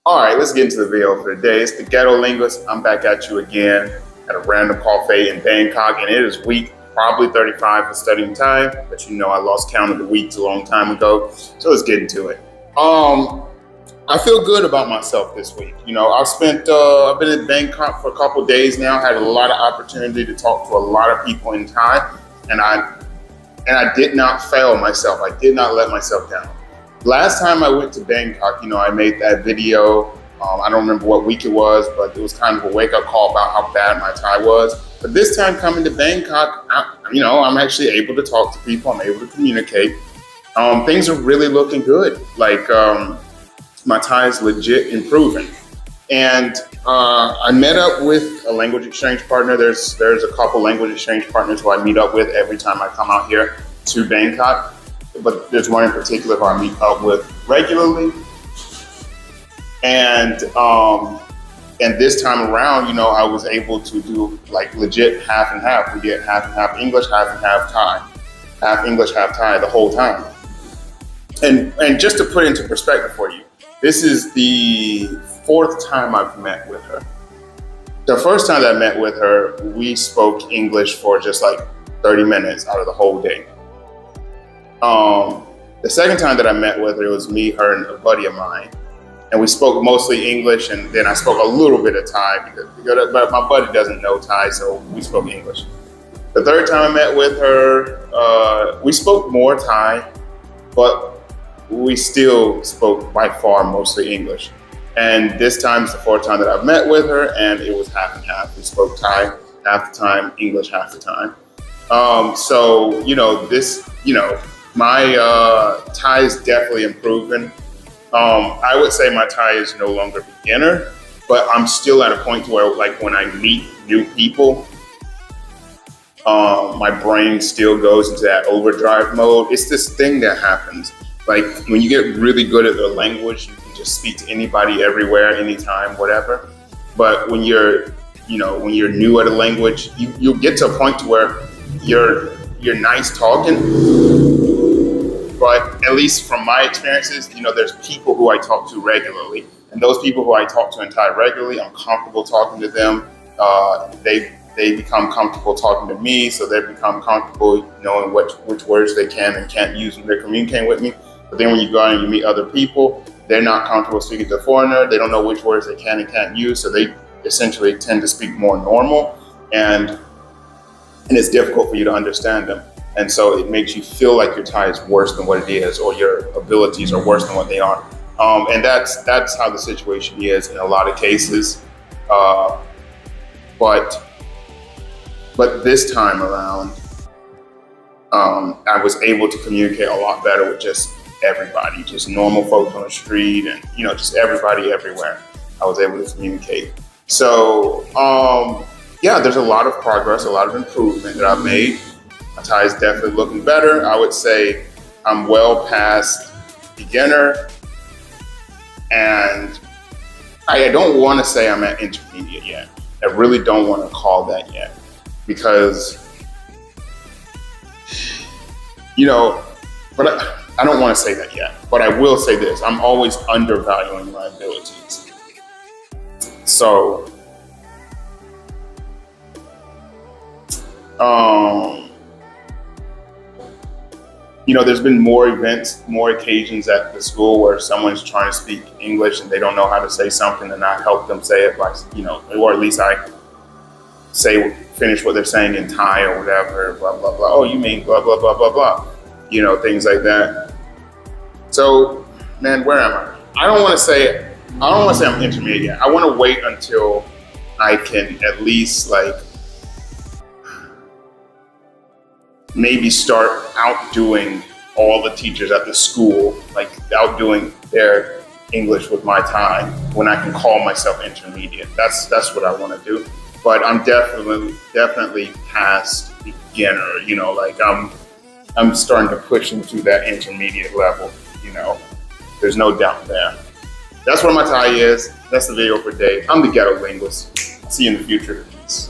All right, let's get into the video for today. It's the Ghetto Linguist. I'm back at you again at a random cafe in Bangkok, and it is week probably 35 for studying Thai, but you know I lost count of the weeks a long time ago. So let's get into it. I feel good about myself this week. You know, I've been in Bangkok for a couple days now. Had a lot of opportunity to talk to a lot of people in Thai, and I did not fail myself. I did not let myself down. Last time I went to Bangkok, I made that video. I don't remember what week it was, but it was kind of a wake-up call about how bad my Thai was. But this time coming to Bangkok, I'm actually able to talk to people. I'm able to communicate. Things are really looking good. My Thai is legit improving. And I met up with a language exchange partner. There's a couple language exchange partners who I meet up with every time I come out here to Bangkok. But there's one in particular who I meet up with regularly. And this time around, I was able to do like legit half and half. We did half and half English, half and half Thai. Half English, half Thai the whole time. And just to put into perspective for you, this is the fourth time I've met with her. The first time that I met with her, we spoke English for just like 30 minutes out of the whole day. The second time that I met with her, it was me, her, and a buddy of mine. And we spoke mostly English, and then I spoke a little bit of Thai, but my buddy doesn't know Thai, so we spoke English. The third time I met with her, we spoke more Thai, but we still spoke by far mostly English. And this time is the fourth time that I've met with her, and it was half and half. We spoke Thai half the time, English half the time. My Thai is definitely improving. I would say my Thai is no longer beginner, but I'm still at a point where, like, when I meet new people, my brain still goes into that overdrive mode. It's this thing that happens. Like, when you get really good at the language, you can just speak to anybody, everywhere, anytime, whatever. But when you're new at a language, you'll get to a point where you're nice talking. But at least from my experiences, there's people who I talk to regularly. And those people who I talk to in Thai regularly, I'm comfortable talking to them. They become comfortable talking to me, so they become comfortable knowing which words they can and can't use when they're communicating with me. But then when you go out and you meet other people, they're not comfortable speaking to a foreigner. They don't know which words they can and can't use, so they essentially tend to speak more normal. And it's difficult for you to understand them. And so it makes you feel like your Thai is worse than what it is, or your abilities are worse than what they are. And that's how the situation is in a lot of cases. But this time around, I was able to communicate a lot better with just everybody, just normal folks on the street, and just everybody everywhere. I was able to communicate. So there's a lot of progress, a lot of improvement that I've made. My Thai is definitely looking better. I would say I'm well past beginner, and I don't want to say I'm at intermediate yet. I really don't want to call that yet, because but I don't want to say that yet. But I will say this: I'm always undervaluing my abilities. So, there's been more events, more occasions at the school where someone's trying to speak English and they don't know how to say something, and I help them say it by, or at least I finish what they're saying in Thai or whatever, blah, blah, blah. Oh, you mean blah, blah, blah, blah, blah. Things like that. So, man, where am I? I don't want to say I'm intermediate. I want to wait until I can at least maybe start outdoing all the teachers at the school, like outdoing their English with my Thai, when I can call myself intermediate. That's what I want to do. But I'm definitely past beginner. I'm starting to push into that intermediate level. There's no doubt there. That's where my Thai is. That's the video for today. I'm the Ghetto Linguist. See you in the future. Peace.